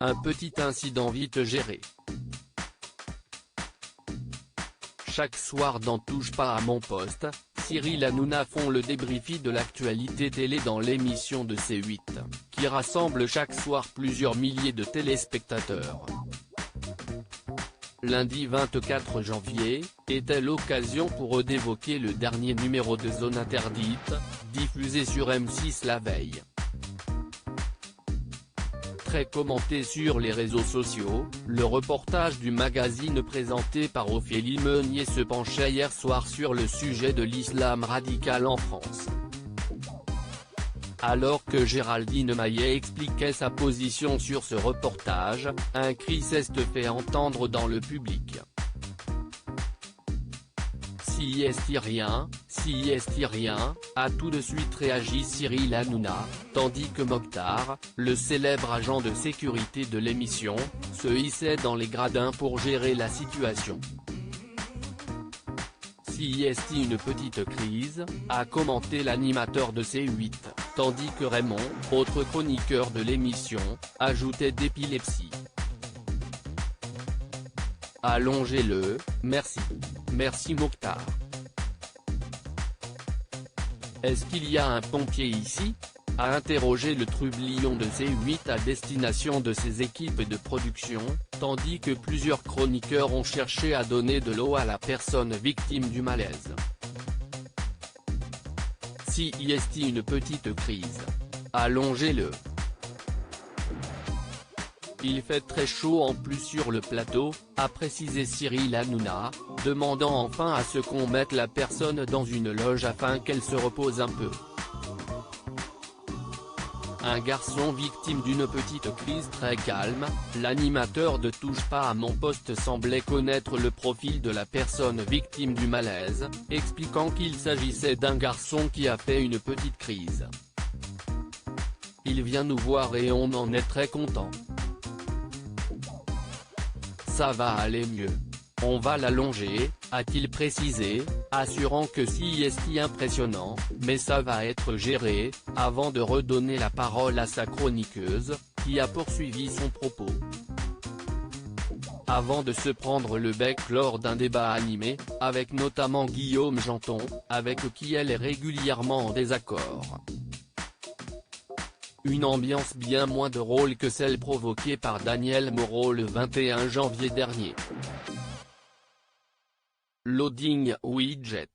Un petit incident vite géré. Chaque soir dans Touche pas à mon poste, Cyril Hanouna font le débrief de l'actualité télé dans l'émission de C8, qui rassemble chaque soir plusieurs milliers de téléspectateurs. Lundi 24 janvier, était l'occasion pour eux d'évoquer le dernier numéro de Zone Interdite, diffusé sur M6 la veille. Très commenté sur les réseaux sociaux, le reportage du magazine présenté par Ophélie Meunier se penchait hier soir sur le sujet de l'islam radical en France. Alors que Géraldine Maillet expliquait sa position sur ce reportage, un cri s'est fait entendre dans le public. Si est-il rien, a tout de suite réagi Cyril Hanouna, tandis que Mokhtar, le célèbre agent de sécurité de l'émission, se hissait dans les gradins pour gérer la situation. Si est-il une petite crise, a commenté l'animateur de C8, tandis que Raymond, autre chroniqueur de l'émission, ajoutait d'épilepsie. Allongez-le, merci. Merci Mokhtar. Est-ce qu'il y a un pompier ici ? A interrogé le trublion de C8 à destination de ses équipes de production, tandis que plusieurs chroniqueurs ont cherché à donner de l'eau à la personne victime du malaise. Si est-il une petite crise ? Allongez-le. Il fait très chaud en plus sur le plateau, a précisé Cyril Hanouna, demandant enfin à ce qu'on mette la personne dans une loge afin qu'elle se repose un peu. Un garçon victime d'une petite crise très calme, l'animateur de Touche pas à mon poste semblait connaître le profil de la personne victime du malaise, expliquant qu'il s'agissait d'un garçon qui a fait une petite crise. Il vient nous voir et on en est très content. Ça va aller mieux. On va l'allonger, a-t-il précisé, assurant que si est impressionnant, mais ça va être géré, avant de redonner la parole à sa chroniqueuse, qui a poursuivi son propos. Avant de se prendre le bec lors d'un débat animé, avec notamment Guillaume Janton, avec qui elle est régulièrement en désaccord. Une ambiance bien moins drôle que celle provoquée par Daniel Moreau le 21 janvier dernier. Loading widget.